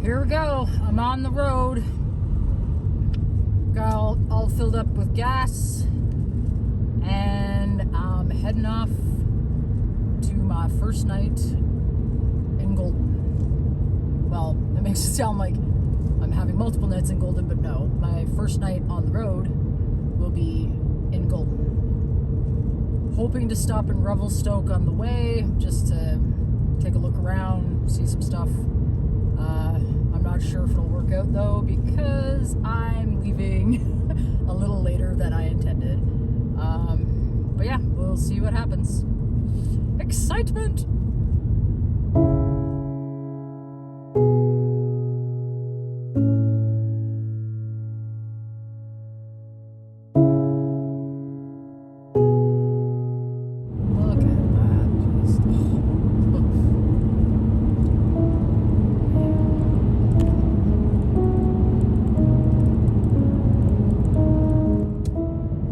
Here we go. I'm on the road. Got all filled up with gas, and I'm heading off to my first night in Golden. Well, it makes it sound like I'm having multiple nights in Golden, but no. My first night on the road will be in Golden. Hoping to stop in Revelstoke on the way, just to take a look around, see some stuff. I'm not sure if it'll work out though, because I'm leaving a little later than I intended. But yeah, we'll see what happens. Excitement!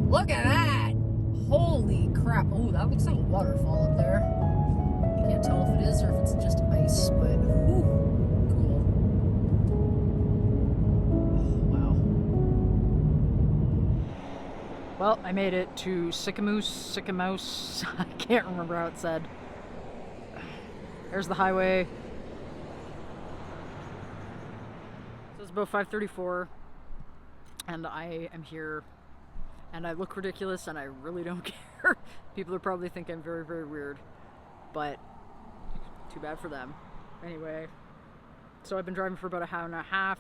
Look at that! Holy crap. Oh, that looks like a waterfall up there. Can't tell if it is or if it's just ice, but whew, cool. Oh, wow. Well, I made it to Sycamoose. I can't remember how it said. There's the highway. So it's about 5:34, and I am here. And I look ridiculous, and I really don't care. People are probably thinking I'm very, very weird, but too bad for them. Anyway, so I've been driving for about an hour and a half,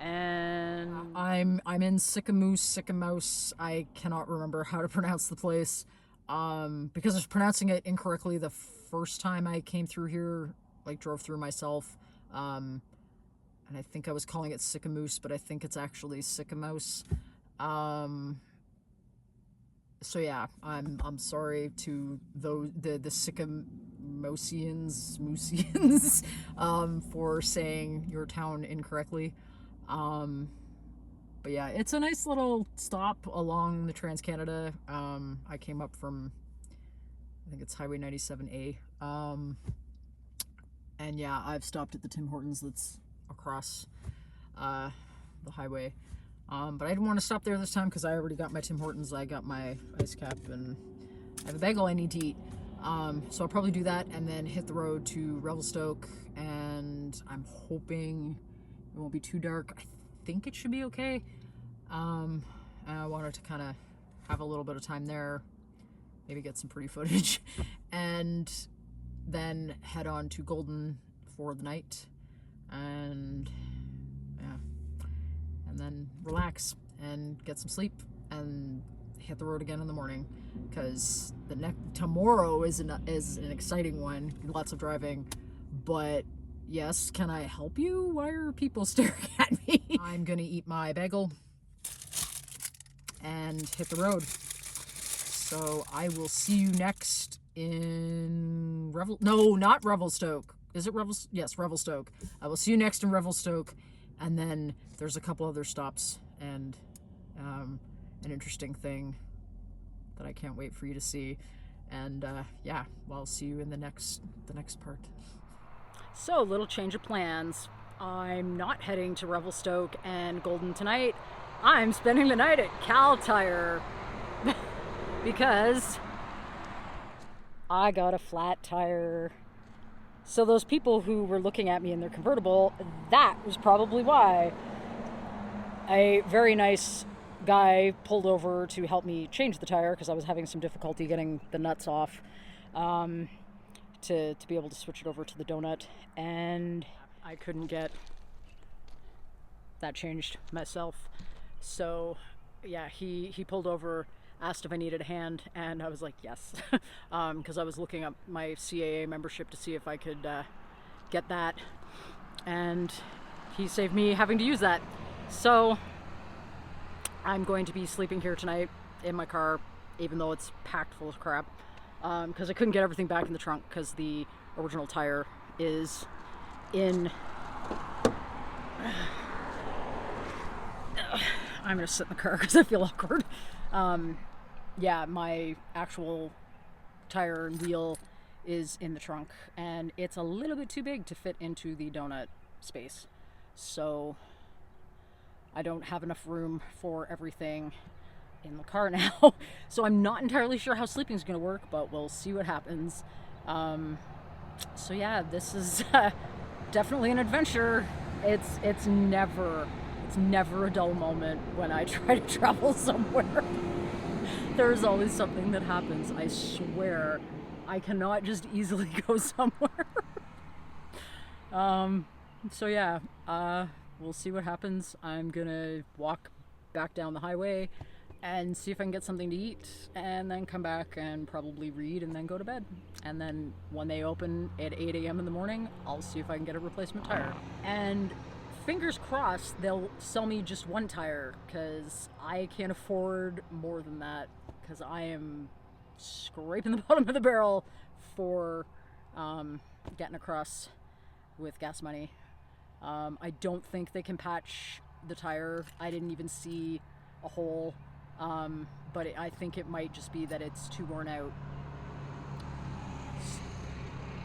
and I'm in Sycamoose. I cannot remember how to pronounce the place, because I was pronouncing it incorrectly the first time I came through here, like drove through myself, and I think I was calling it Sycamoose, but I think it's actually Sycamoose. So yeah, I'm sorry to the Sycamoosians, for saying your town incorrectly. But yeah, it's a nice little stop along the Trans-Canada. I came up from, I think it's Highway 97A. And yeah, I've stopped at the Tim Hortons that's across, the highway. But I didn't want to stop there this time because I already got my Tim Hortons. I got my ice cap and I have a bagel I need to eat. So I'll probably do that and then hit the road to Revelstoke, and I'm hoping it won't be too dark. I think it should be okay. And I wanted to kind of have a little bit of time there, maybe get some pretty footage, and then head on to Golden for the night, and yeah. And then relax and get some sleep and hit the road again in the morning, because tomorrow is an exciting one. Lots of driving, but yes, can I help you? Why are people staring at me? I'm gonna eat my bagel and hit the road. So I will see you next in not Revelstoke. Is it Yes, Revelstoke. I will see you next in Revelstoke. And then there's a couple other stops and an interesting thing that I can't wait for you to see. And yeah, well, I'll see you in the next part. So, little change of plans. I'm not heading to Revelstoke and Golden tonight. I'm spending the night at Cal Tire because I got a flat tire. So those people who were looking at me in their convertible, that was probably why. A very nice guy pulled over to help me change the tire because I was having some difficulty getting the nuts off, to be able to switch it over to the donut, and I couldn't get that changed myself. So yeah, he pulled over, asked if I needed a hand, and I was like, yes, because I was looking up my CAA membership to see if I could get that, and he saved me having to use that. So I'm going to be sleeping here tonight in my car, even though it's packed full of crap, because I couldn't get everything back in the trunk because the original tire is in... I'm gonna sit in the car because I feel awkward. Yeah, my actual tire and wheel is in the trunk, and it's a little bit too big to fit into the donut space. So I don't have enough room for everything in the car now. So I'm not entirely sure how sleeping is going to work, but we'll see what happens. So yeah, this is definitely an adventure. It's never a dull moment when I try to travel somewhere. There's always something that happens. I swear, I cannot just easily go somewhere. So yeah, we'll see what happens. I'm gonna walk back down the highway and see if I can get something to eat, and then come back and probably read, and then go to bed. And then when they open at 8 a.m. in the morning, I'll see if I can get a replacement tire. And fingers crossed they'll sell me just one tire, because I can't afford more than that, because I am scraping the bottom of the barrel for getting across with gas money. I don't think they can patch the tire. I didn't even see a hole. But I think it might just be that it's too worn out.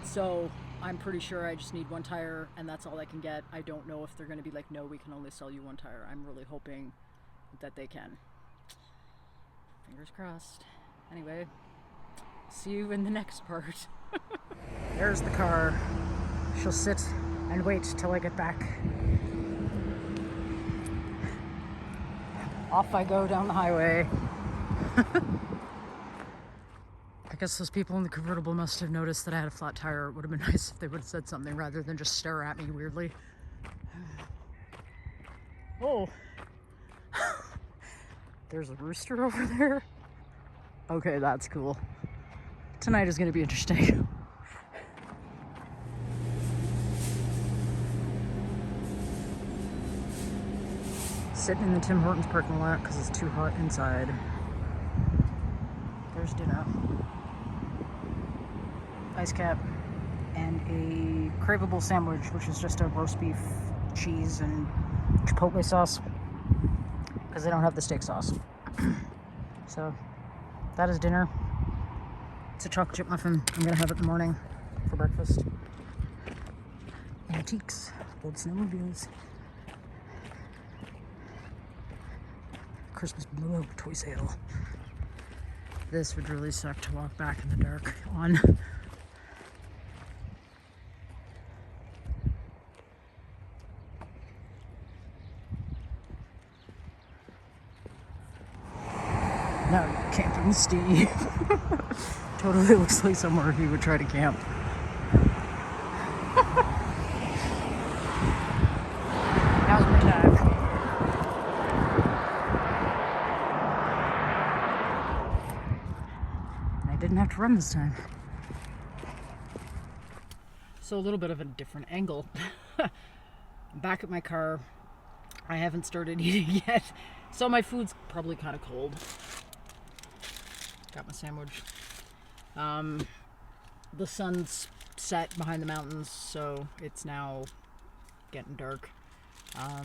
So I'm pretty sure I just need one tire, and that's all I can get. I don't know if they're going to be like, no, we can only sell you one tire. I'm really hoping that they can. Fingers crossed. Anyway, see you in the next part. There's the car. She'll sit and wait till I get back. Off I go down the highway. I guess those people in the convertible must have noticed that I had a flat tire. It would have been nice if they would have said something rather than just stare at me weirdly. Oh. There's a rooster over there. Okay, that's cool. Tonight is going to be interesting. Sitting in the Tim Hortons parking lot because it's too hot inside. There's dinner. Ice cap and a craveable sandwich, which is just a roast beef, cheese, and chipotle sauce, because they don't have the steak sauce. So that is dinner. It's a chocolate chip muffin. I'm gonna have it in the morning for breakfast. Antiques, old snowmobiles. Christmas blow up toy sale. This would really suck to walk back in the dark on. Now camping Steve. Totally looks like somewhere he would try to camp. Now's my time. I didn't have to run this time. So a little bit of a different angle. Back at my car. I haven't started eating yet, so my food's probably kind of cold. Got my sandwich. The sun's set behind the mountains, so it's now getting dark. I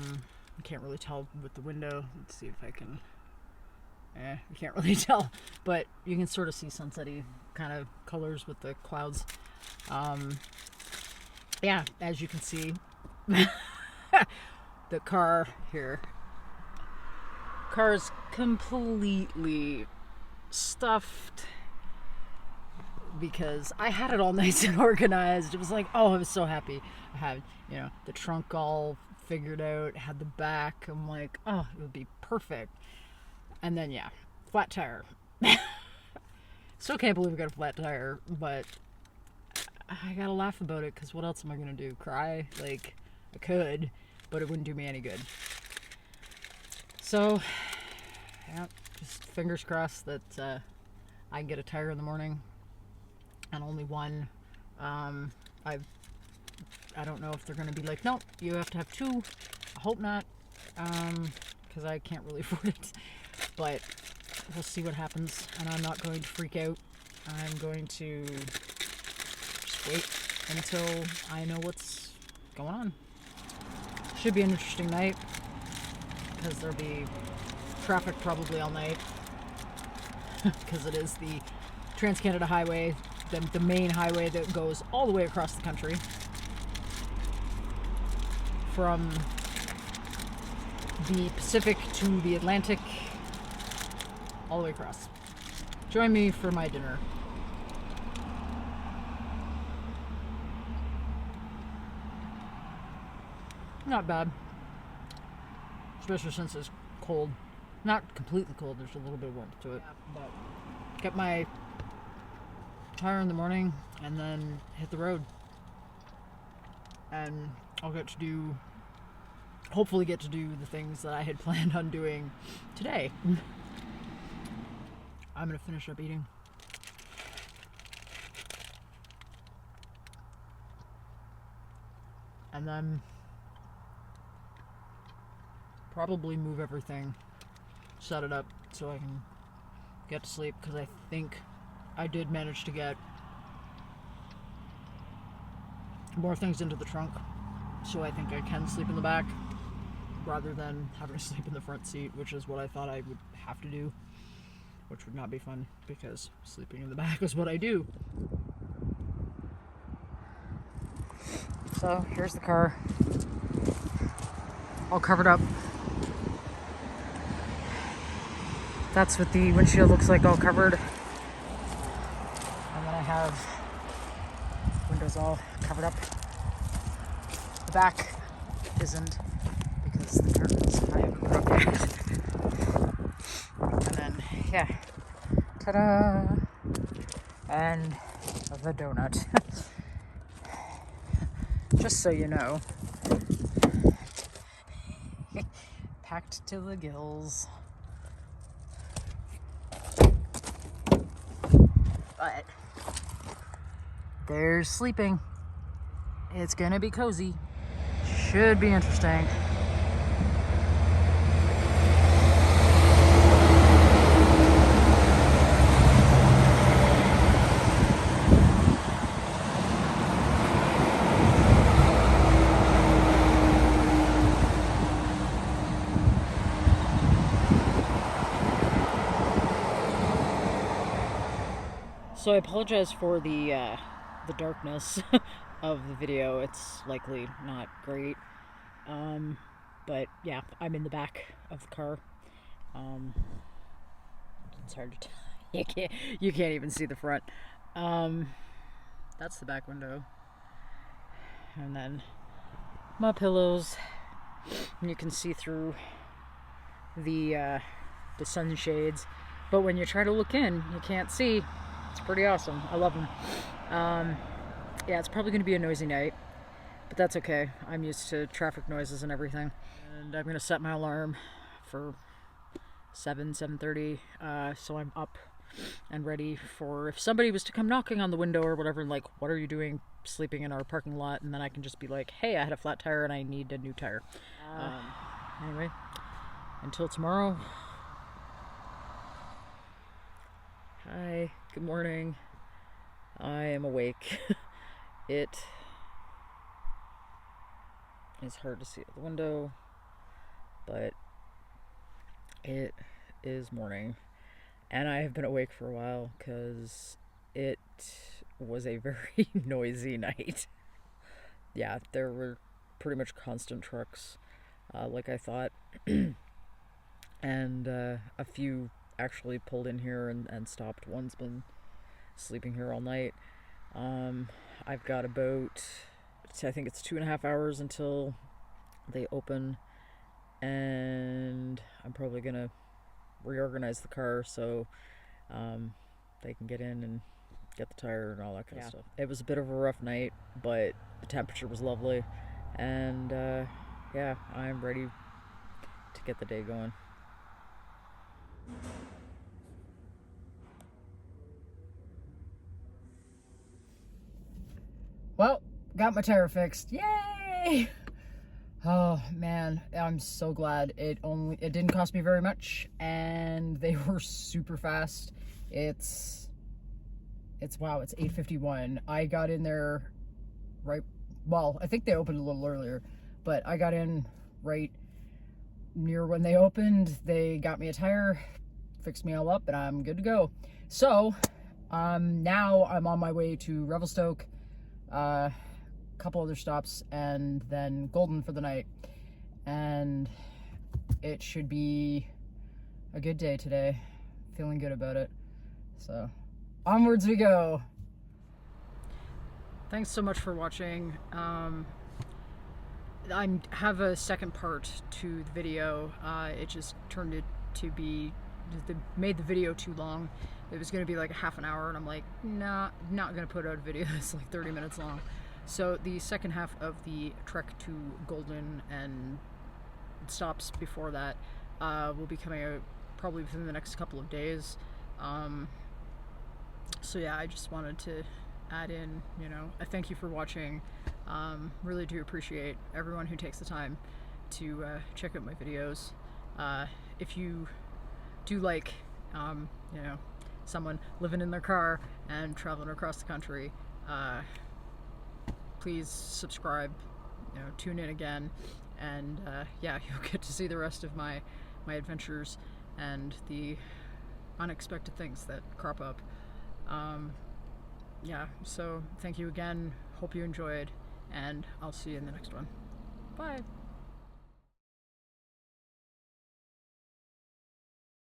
can't really tell with the window. Let's see if I can. You can't really tell, but you can sort of see sunset-y kind of colors with the clouds. Yeah, as you can see, the car here. Car's completely stuffed because I had it all nice and organized. It was like, oh, I was so happy. I had, the trunk all figured out, had the back. I'm like, oh, it would be perfect. And then, yeah, flat tire. Still can't believe I got a flat tire, but I gotta laugh about it because what else am I gonna do? Cry? Like, I could, but it wouldn't do me any good. So, yeah, just fingers crossed that I can get a tire in the morning, and only one. I don't know if they're gonna be like, no, you have to have two. I hope not, because I can't really afford it. But we'll see what happens, and I'm not going to freak out. I'm going to just wait until I know what's going on. Should be an interesting night, because there'll be traffic probably all night, because it is the Trans-Canada Highway, the main highway that goes all the way across the country. from the Pacific to the Atlantic, all the way across. Join me for my dinner. Not bad. Especially since it's cold. Not completely cold, there's a little bit of warmth to it. But get my tire in the morning and then hit the road. And I'll hopefully get to do the things that I had planned on doing today. I'm gonna finish up eating. And then probably move everything, set it up so I can get to sleep, because I think I did manage to get more things into the trunk, so I think I can sleep in the back rather than having to sleep in the front seat, which is what I thought I would have to do, which would not be fun because sleeping in the back is what I do. So here's the car, all covered up. That's what the windshield looks like, all covered. And then I have windows all covered up. The back isn't, because the curtains I haven't put up yet. And then, yeah, ta-da! And the donut. Just so you know. Packed to the gills. But there's sleeping. It's gonna be cozy. Should be interesting. So I apologize for the darkness of the video. It's likely not great, but yeah, I'm in the back of the car. It's hard to tell. You can't even see the front. That's the back window, and then my pillows. And you can see through the sunshades, but when you try to look in, you can't see. It's pretty awesome. I love them. Yeah, it's probably going to be a noisy night, but that's okay. I'm used to traffic noises and everything. And I'm going to set my alarm for 7:30, so I'm up and ready for if somebody was to come knocking on the window or whatever, and like, what are you doing sleeping in our parking lot? And then I can just be like, hey, I had a flat tire and I need a new tire. Anyway, until tomorrow. Hi, good morning. I am awake. It is hard to see out the window, but it is morning. And I have been awake for a while because it was a very noisy night. Yeah, there were pretty much constant trucks, like I thought. And a few actually pulled in here and stopped. One's been sleeping here all night. I've got about, I think it's 2.5 hours until they open, and I'm probably gonna reorganize the car so they can get in and get the tire and all that kind of stuff. It was a bit of a rough night, but the temperature was lovely, and yeah, I'm ready to get the day going. Well, got my tire fixed. Yay! Oh man, I'm so glad. It didn't cost me very much, and they were super fast. It's wow, it's 8:51. I got in there right, well, I think they opened a little earlier, but I got in right near when they opened. They got me a tire, fixed me all up, and I'm good to go. So now I'm on my way to Revelstoke. couple other stops, and then Golden for the night. And it should be a good day today. Feeling good about it. So, onwards we go. Thanks so much for watching. I have a second part to the video. It just turned it to be, made the video too long. It was going to be like a half an hour, and I'm like, nah, not going to put out a video that's like 30 minutes long. So the second half of the trek to Golden and stops before that will be coming out probably within the next couple of days. So yeah, I just wanted to add in, you know, a thank you for watching. Really do appreciate everyone who takes the time to check out my videos. If you do like, you know, someone living in their car and traveling across the country, please subscribe, you know, tune in again, and yeah, you'll get to see the rest of my adventures and the unexpected things that crop up. Yeah, so thank you again, hope you enjoyed, and I'll see you in the next one. Bye!